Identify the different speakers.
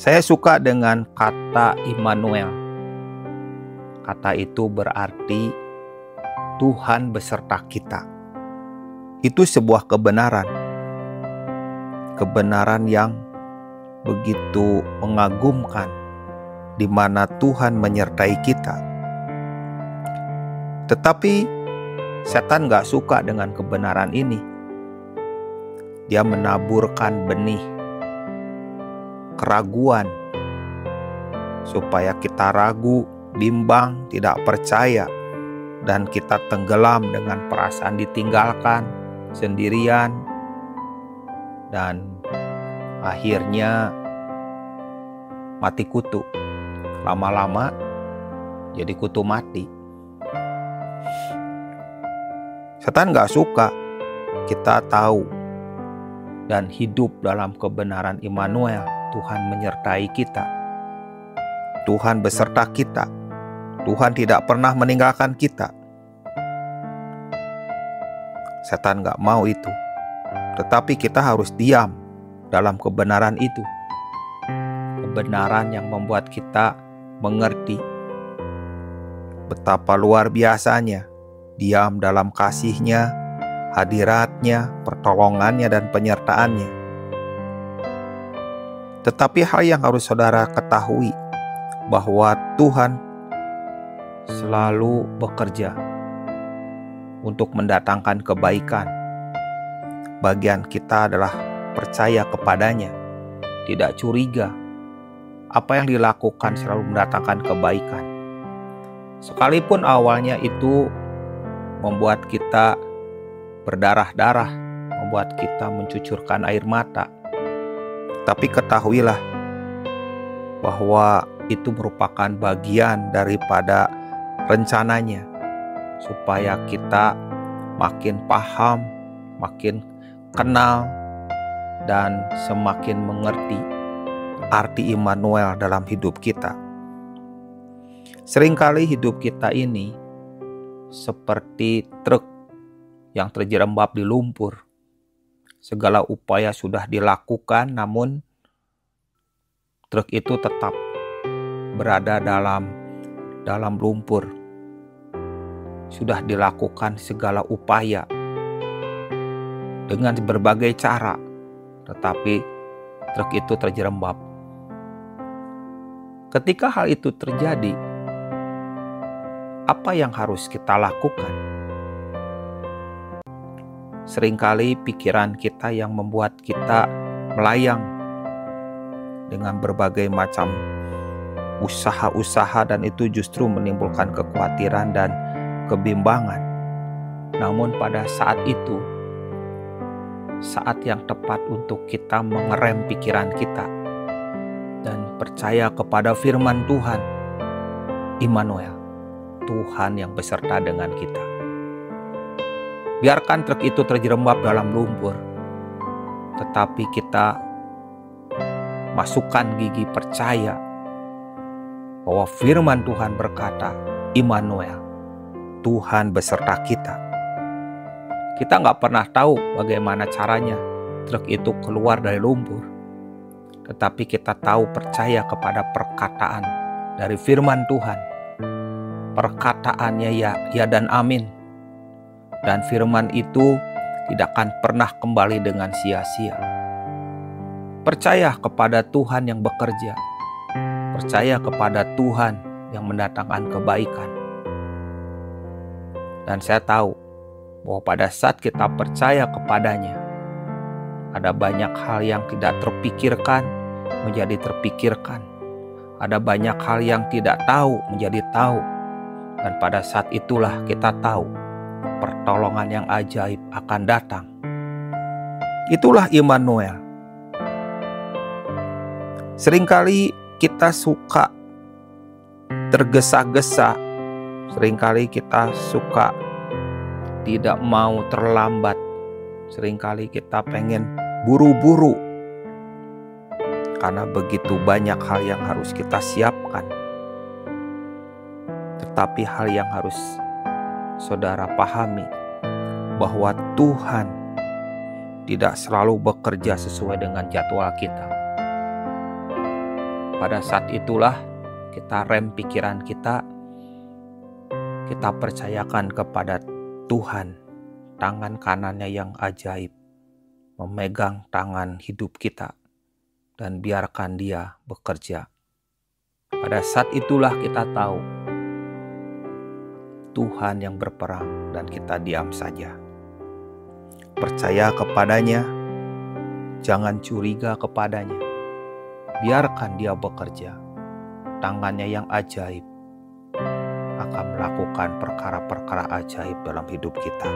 Speaker 1: Saya suka dengan kata Immanuel. Kata itu berarti Tuhan beserta kita. Itu sebuah kebenaran. Kebenaran yang begitu mengagumkan, di mana Tuhan menyertai kita. Tetapi setan gak suka dengan kebenaran ini. Dia menaburkan benih keraguan supaya kita ragu, bimbang, tidak percaya, dan kita tenggelam dengan perasaan ditinggalkan, sendirian, dan akhirnya mati kutu. Lama-lama jadi kutu mati. Setan gak suka kita tahu dan hidup dalam kebenaran Immanuel. Tuhan menyertai kita. Tuhan beserta kita. Tuhan tidak pernah meninggalkan kita. Setan gak mau itu. Tetapi kita harus diam dalam kebenaran itu. Kebenaran yang membuat kita mengerti betapa luar biasanya diam dalam kasih-Nya, hadirat-Nya, pertolongannya, dan penyertaannya. Tetapi hal yang harus saudara ketahui, bahwa Tuhan selalu bekerja untuk mendatangkan kebaikan. Bagian kita adalah percaya kepadanya, tidak curiga. Apa yang dilakukan selalu mendatangkan kebaikan. Sekalipun awalnya itu membuat kita berdarah-darah, membuat kita mencucurkan air mata. Tapi ketahuilah bahwa itu merupakan bagian daripada rencananya, supaya kita makin paham, makin kenal, dan semakin mengerti arti Immanuel dalam hidup kita. Seringkali hidup kita ini seperti truk yang terjerembab di lumpur. Segala upaya sudah dilakukan, namun truk itu tetap berada dalam lumpur. Sudah dilakukan segala upaya dengan berbagai cara, tetapi truk itu terjerembab. Ketika hal itu terjadi, apa yang harus kita lakukan? Seringkali pikiran kita yang membuat kita melayang dengan berbagai macam usaha-usaha, dan itu justru menimbulkan kekhawatiran dan kebimbangan. Namun pada saat itu, saat yang tepat untuk kita mengerem pikiran kita dan percaya kepada firman Tuhan, Immanuel, Tuhan yang beserta dengan kita. Biarkan truk itu terjerembab dalam lumpur, tetapi kita masukkan gigi percaya bahwa firman Tuhan berkata, Immanuel, Tuhan beserta kita. Kita nggak pernah tahu bagaimana caranya truk itu keluar dari lumpur, tetapi kita tahu percaya kepada perkataan dari firman Tuhan. Perkataannya ya dan amin. Dan firman itu tidak akan pernah kembali dengan sia-sia. Percaya kepada Tuhan yang bekerja. Percaya kepada Tuhan yang mendatangkan kebaikan. Dan saya tahu bahwa pada saat kita percaya kepadanya, ada banyak hal yang tidak terpikirkan menjadi terpikirkan. Ada banyak hal yang tidak tahu menjadi tahu. Dan pada saat itulah kita tahu pertolongan yang ajaib akan datang. Itulah Immanuel. Seringkali kita suka tergesa-gesa. Seringkali kita suka tidak mau terlambat. Seringkali kita pengen buru-buru. Karena begitu banyak hal yang harus kita siapkan. Tetapi hal yang harus saudara pahami, bahwa Tuhan tidak selalu bekerja sesuai dengan jadwal kita. Pada saat itulah kita rem pikiran kita percayakan kepada Tuhan, tangan kanannya yang ajaib, memegang tangan hidup kita, dan biarkan Dia bekerja. Pada saat itulah kita tahu Tuhan yang berperang dan kita diam saja. Percaya kepadanya, jangan curiga kepadanya. Biarkan Dia bekerja. Tangannya yang ajaib akan melakukan perkara-perkara ajaib dalam hidup kita.